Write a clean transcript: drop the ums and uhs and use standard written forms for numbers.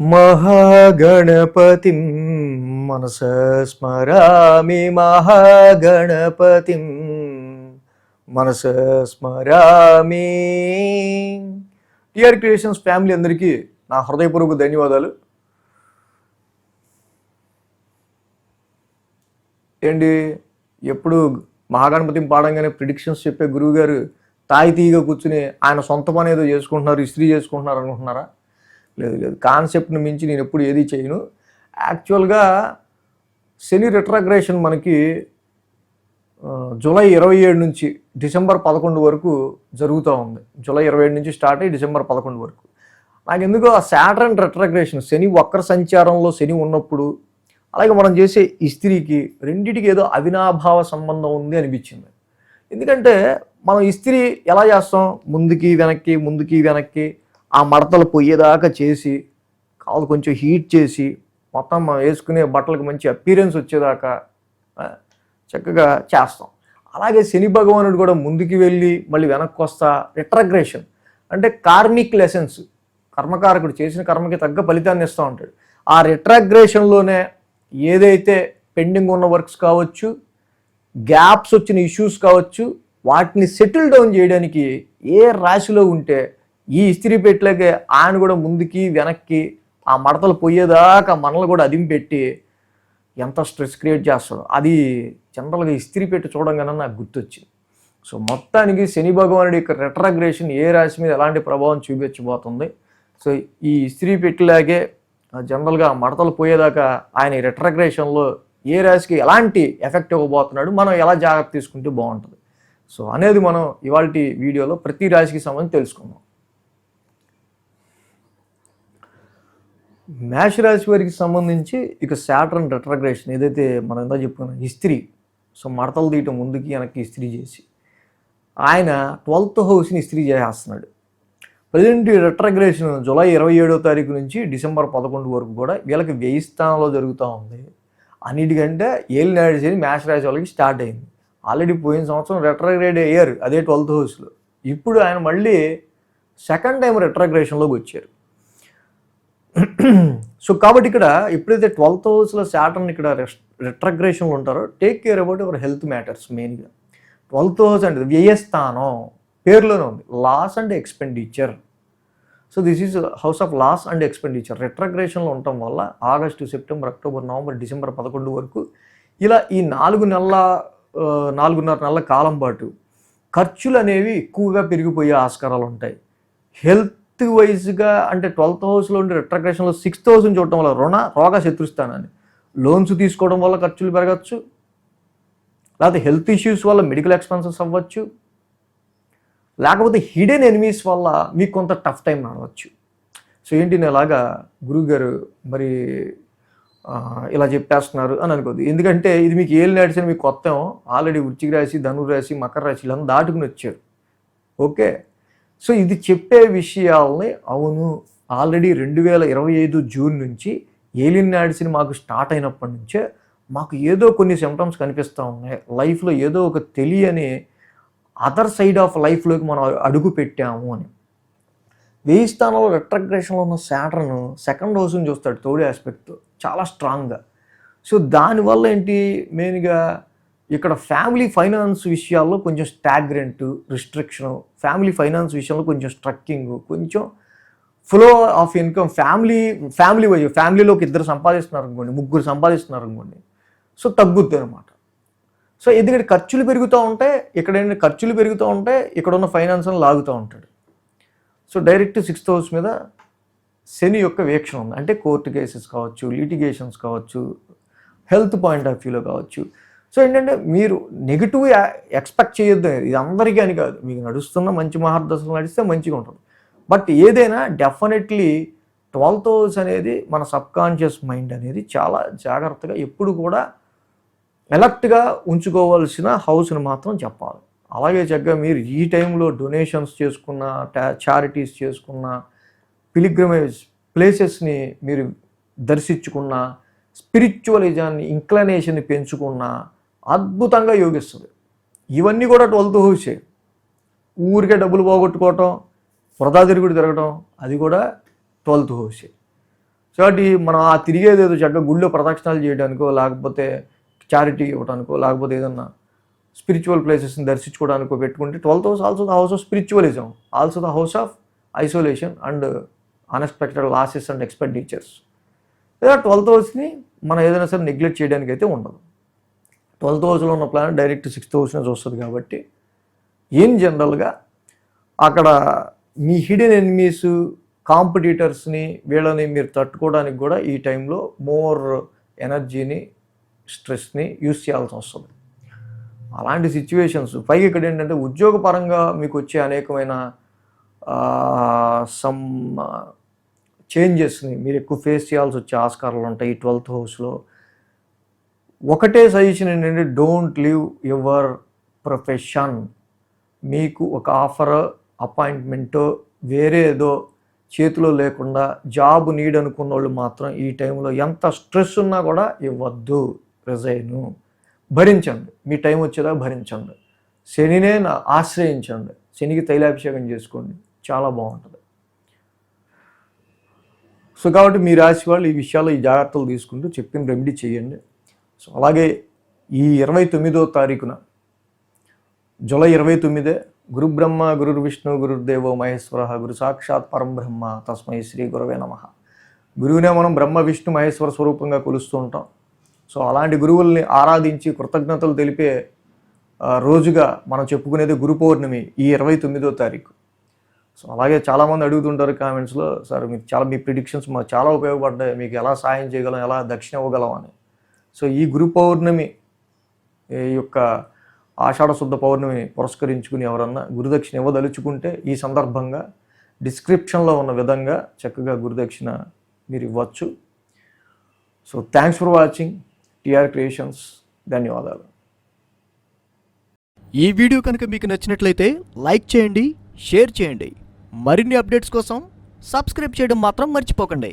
మహాగణపతిం మనస స్మరామి మహాగణపతిం మనస స్మరామి. టిఆర్ క్రియేషన్స్ ఫ్యామిలీ అందరికీ నా హృదయపూర్వక ధన్యవాదాలు. ఏంటి ఎప్పుడు మహాగణపతిని పాడంగానే ప్రిడిక్షన్స్ చెప్పే గురువు గారు తాయితీగా కూర్చుని ఆయన సొంత పని ఏదో చేసుకుంటున్నారు, ఇస్త్రీ చేసుకుంటున్నారు అనుకుంటున్నారా? లేదు లేదు, కాన్సెప్ట్ని మించి నేను ఎప్పుడు ఏది చేయను. యాక్చువల్గా శని రిట్రాగ్రేషన్ మనకి జూలై 27 నుంచి డిసెంబర్ 11 వరకు జరుగుతూ ఉంది. జూలై 27 నుంచి స్టార్ట్ అయ్యి డిసెంబర్ 11 వరకు. నాకు ఎందుకో ఆ సాటర్న్ రిట్రాగ్రేషన్, శని వక్ర సంచారంలో శని ఉన్నప్పుడు, అలాగే మనం చేసే ఇస్త్రీకి రెండిటికి ఏదో అవినాభావ సంబంధం ఉంది అనిపించింది. ఎందుకంటే మనం ఇస్త్రీ ఎలా చేస్తాం, ముందుకి వెనక్కి ఆ మడతలు పొయ్యేదాకా చేసి, కాదు కొంచెం హీట్ చేసి, మొత్తం మనం వేసుకునే బట్టలకు మంచి అపీరెన్స్ వచ్చేదాకా చక్కగా చేస్తాం. అలాగే శని భగవానుడు కూడా ముందుకు వెళ్ళి మళ్ళీ వెనక్కి వస్తా రిట్రాగ్రేషన్ అంటే కార్మిక్ లెసన్స్, కర్మకారకుడు చేసిన కర్మకి తగ్గ ఫలితాన్ని ఇస్తూ ఉంటాడు. ఆ రిట్రాగ్రేషన్లోనే ఏదైతే పెండింగ్ ఉన్న వర్క్స్ కావచ్చు, గ్యాప్స్ వచ్చిన ఇష్యూస్ కావచ్చు, వాటిని సెటిల్ డౌన్ చేయడానికి ఏ రాశిలో ఉంటే ఈ ఇస్త్రీ పెట్టలేకే ఆయన కూడా ముందుకి వెనక్కి ఆ మడతలు పోయేదాకా మనల్ని కూడా అదింపెట్టి ఎంత స్ట్రెస్ క్రియేట్ చేస్తాడో అది జనరల్గా ఇస్త్రీ పెట్టి చూడంగానే నాకు గుర్తొచ్చింది. సో మొత్తానికి శని భగవానుడి యొక్క రిట్రాగ్రేషన్ ఏ రాశి మీద ఎలాంటి ప్రభావం చూపించబోతుంది. సో ఈ ఇస్త్రీ పెట్టిలాగే జనరల్గా మడతలు పోయేదాకా ఆయన రిట్రాగ్రేషన్లో ఏ రాశికి ఎలాంటి ఎఫెక్ట్ ఇవ్వబోతున్నాడు, మనం ఎలా జాగ్రత్త తీసుకుంటే బాగుంటుంది సో అనేది మనం ఇవాళ వీడియోలో ప్రతి రాశికి సంబంధించి తెలుసుకుందాం. మేషరాశి వారికి సంబంధించి ఇక సాటర్న్ రిట్రాగ్రేషన్ ఏదైతే మనం ఎంత చెప్పుకున్నాం ఇస్త్రీ, సో మడతలు తీయటం ముందుకి వెనక్కి ఇస్త్రీ చేసి ఆయన 12th హౌస్ని ఇస్త్రీ చేసేస్తున్నాడు. ప్రజెంట్ రిట్రాగ్రేషన్ జూలై 27వ తారీఖు నుంచి డిసెంబర్ 11 వరకు కూడా వీళ్ళకి 1000 స్థానంలో జరుగుతూ ఉంది. అన్నిటికంటే ఏలినాడు శని మేషరాశి వాళ్ళకి స్టార్ట్ అయింది. ఆల్రెడీ పోయిన సంవత్సరం రిట్రాగ్రేడ్ అయ్యారు అదే 12th హౌస్లో. ఇప్పుడు ఆయన మళ్ళీ సెకండ్ టైం రిట్రాగ్రేషన్లోకి వచ్చారు. సో కాబట్టి ఇక్కడ ఎప్పుడైతే 12th హౌస్లో సాటర్న్ ఇక్కడ రిట్రాగ్రేషన్లో ఉంటారో take care about your health matters. మెయిన్గా 12th హౌస్ అంటే వ్యయస్థానం పేరులోనే ఉంది, loss and expenditure. So this is house of loss and expenditure. రిట్రాగ్రేషన్లో ఉండటం వల్ల August, September, October, November, December 11 వరకు ఇలా ఈ 4.5 నెలల కాలం పాటు ఖర్చులు అనేవి ఎక్కువగా పెరిగిపోయే ఆస్కారాలు ఉంటాయి. హెల్త్ వైజ్గా అంటే 12th హౌస్లో ఉండే రిట్రాగ్రేషన్లో 6th హౌస్ని చూడటం వల్ల రోగ శత్రుస్థానాన్ని, లోన్స్ తీసుకోవడం వల్ల ఖర్చులు పెరగచ్చు, లేకపోతే హెల్త్ ఇష్యూస్ వల్ల మెడికల్ ఎక్స్పెన్సెస్ అవ్వచ్చు, లేకపోతే హిడెన్ ఎనిమీస్ వల్ల మీకు కొంత టఫ్ టైం నడవచ్చు. సో ఏంటి ఇలాగా గురువుగారు మరి ఇలా చెప్పేస్తున్నారు అని అనుకోద్దు. ఎందుకంటే ఇది మీకు ఏలినాడు శని మీకు కొత్త, ఆల్రెడీ వృశ్చిక రాశి, ధనుర్ రాశి, మకర రాశి ఇలా దాటుకుని వచ్చారు. ఓకే, సో ఇది చెప్పే విషయాలని అవును ఆల్రెడీ 2025 జూన్ నుంచి ఏలినాడు శని మాకు స్టార్ట్ అయినప్పటి నుంచే మాకు ఏదో కొన్ని సిమ్టమ్స్ కనిపిస్తూ ఉన్నాయి. లైఫ్లో ఏదో ఒక తెలియని అదర్ సైడ్ ఆఫ్ లైఫ్లోకి మనం అడుగు పెట్టాము అని. 1000 స్థానంలో రిట్రాగ్రేషన్లో ఉన్న సాటర్న్ సెకండ్ హౌస్ని చూస్తాడు థర్డ్ ఆస్పెక్ట్ చాలా స్ట్రాంగ్గా. సో దానివల్ల ఏంటి మెయిన్గా ఇక్కడ ఫ్యామిలీ ఫైనాన్స్ విషయాల్లో కొంచెం స్టాగ్రెంట్, రిస్ట్రిక్షను, ఫ్యామిలీ ఫైనాన్స్ విషయంలో కొంచెం స్ట్రక్కింగ్, కొంచెం ఫ్లో ఆఫ్ ఇన్కమ్ ఫ్యామిలీలోకి 2 సంపాదిస్తున్నారు అనుకోండి, 3 సంపాదిస్తున్నారు అనుకోండి, సో తగ్గుద్ది అనమాట. సో ఎందుకంటే ఖర్చులు పెరుగుతూ ఉంటే ఇక్కడ ఇక్కడ ఉన్న ఫైనాన్స్ని లాగుతూ ఉంటాడు. సో డైరెక్ట్ 6th హౌస్ మీద శని యొక్క వీక్షణ ఉంది. అంటే కోర్టు కేసెస్ కావచ్చు, లిటిగేషన్స్ కావచ్చు, హెల్త్ పాయింట్ ఆఫ్ వ్యూలో కావచ్చు. సో ఏంటంటే మీరు నెగిటివ్ ఎక్స్పెక్ట్ చేయొద్దు. ఇది అందరికీ అని కాదు, మీకు నడుస్తున్న మంచి మహర్దశలు నడిస్తే మంచిగా ఉంటుంది. బట్ ఏదైనా డెఫినెట్లీ 12th హౌస్ అనేది మన సబ్కాన్షియస్ మైండ్ అనేది చాలా జాగ్రత్తగా ఎప్పుడు కూడా ఎలర్ట్గా ఉంచుకోవాల్సిన హౌస్ని మాత్రం చెప్పాలి. అలాగే చక్కగా మీరు ఈ టైంలో డొనేషన్స్ చేసుకున్న, చారిటీస్ చేసుకున్న, పిలిగ్రిమేజ్ ప్లేసెస్ని మీరు దర్శించుకున్న, స్పిరిచువలిజాన్ని ఇంక్లనేషన్ని పెంచుకున్న అద్భుతంగా యోగిస్తుంది. ఇవన్నీ కూడా 12th హౌసే. ఊరికే డబ్బులు పోగొట్టుకోవటం, వృధా తిరుగుడు తిరగటం, అది కూడా 12th హౌసే. సో కాబట్టి మనం ఆ తిరిగేది ఏదో చక్కగా గుళ్ళో ప్రదక్షిణాలు చేయడానికో, లేకపోతే చారిటీ ఇవ్వడానికో, లేకపోతే ఏదన్నా స్పిరిచువల్ ప్లేసెస్ని దర్శించుకోవడానికో పెట్టుకుంటే 12th house also the house of spiritualism, also the house of isolation and unexpected losses and expenditures. లేదా 12th హౌస్ని మనం ఏదైనా సరే నెగ్లెక్ట్ చేయడానికి అయితే ఉండదు. 12th హౌస్లో ఉన్న ప్లానెట్ డైరెక్ట్ 6th హౌస్నే చూస్తుంది కాబట్టి ఏం జనరల్గా అక్కడ మీ హిడెన్ ఎనిమీస్, కాంపిటీటర్స్ని, వీళ్ళని మీరు తట్టుకోవడానికి కూడా ఈ టైంలో మోర్ ఎనర్జీని, స్ట్రెస్ని యూస్ చేయాల్సి వస్తుంది. అలాంటి సిచ్యువేషన్స్ పైగా ఇక్కడ ఏంటంటే ఉద్యోగపరంగా మీకు వచ్చే అనేకమైన సమ్ చేంజెస్ని మీరు ఎక్కువ ఫేస్ చేయాల్సి వచ్చే ఆస్కారాలు ఉంటాయి ఈ 12th హౌస్లో. ఒకటే సజెషన్ ఏంటంటే డోంట్ లీవ్ యువర్ ప్రొఫెషన్. మీకు ఒక ఆఫర్, అపాయింట్మెంటో, వేరే ఏదో చేతిలో లేకుండా జాబ్ నీడ్ అనుకున్న వాళ్ళు మాత్రం ఈ టైంలో ఎంత స్ట్రెస్ ఉన్నా కూడా ఇవ్వద్దు, రిజైను. భరించండి, మీ టైం వచ్చేదాకా భరించండి. శనినే ఆశ్రయించండి, శనికి తైలాభిషేకం చేసుకోండి, చాలా బాగుంటుంది. సో కాబట్టి మీ రాశి వాళ్ళు ఈ విషయాల్లో ఈ జాగ్రత్తలు తీసుకుంటూ చెప్పిన రెమెడీ చేయండి. సో అలాగే ఈ 29వ తారీఖున జూలై 29 గురు బ్రహ్మ గురు విష్ణు గురుర్దేవో మహేశ్వర గురు సాక్షాత్ పరం బ్రహ్మ తస్మై శ్రీ గురవే నమః. గురువునే మనం బ్రహ్మ విష్ణు మహేశ్వర స్వరూపంగా కొలుస్తూ ఉంటాం. సో అలాంటి గురువుల్ని ఆరాధించి కృతజ్ఞతలు తెలిపే రోజుగా మనం చెప్పుకునేది గురు పౌర్ణమి ఈ 29వ తారీఖు. సో అలాగే చాలామంది అడుగుతుంటారు కామెంట్స్లో, సార్ మీకు మీ ప్రిడిక్షన్స్ మాకు చాలా ఉపయోగపడ్డాయి, మీకు ఎలా సాయం చేయగలం, ఎలా దక్షిణ ఇవ్వగలం అని. సో ఈ గురు పౌర్ణమి యొక్క ఆషాఢ శుద్ధ పౌర్ణమిని పురస్కరించుకుని ఎవరన్నా గురుదక్షిణ ఇవ్వదలుచుకుంటే ఈ సందర్భంగా డిస్క్రిప్షన్లో ఉన్న విధంగా చక్కగా గురుదక్షిణ మీరు ఇవ్వచ్చు. So thanks for watching TR creations. ధన్యవాదాలు. ఈ వీడియో కనుక మీకు నచ్చినట్లయితే లైక్ చేయండి, షేర్ చేయండి. మరిన్ని అప్డేట్స్ కోసం సబ్స్క్రైబ్ చేయడం మాత్రం మర్చిపోకండి.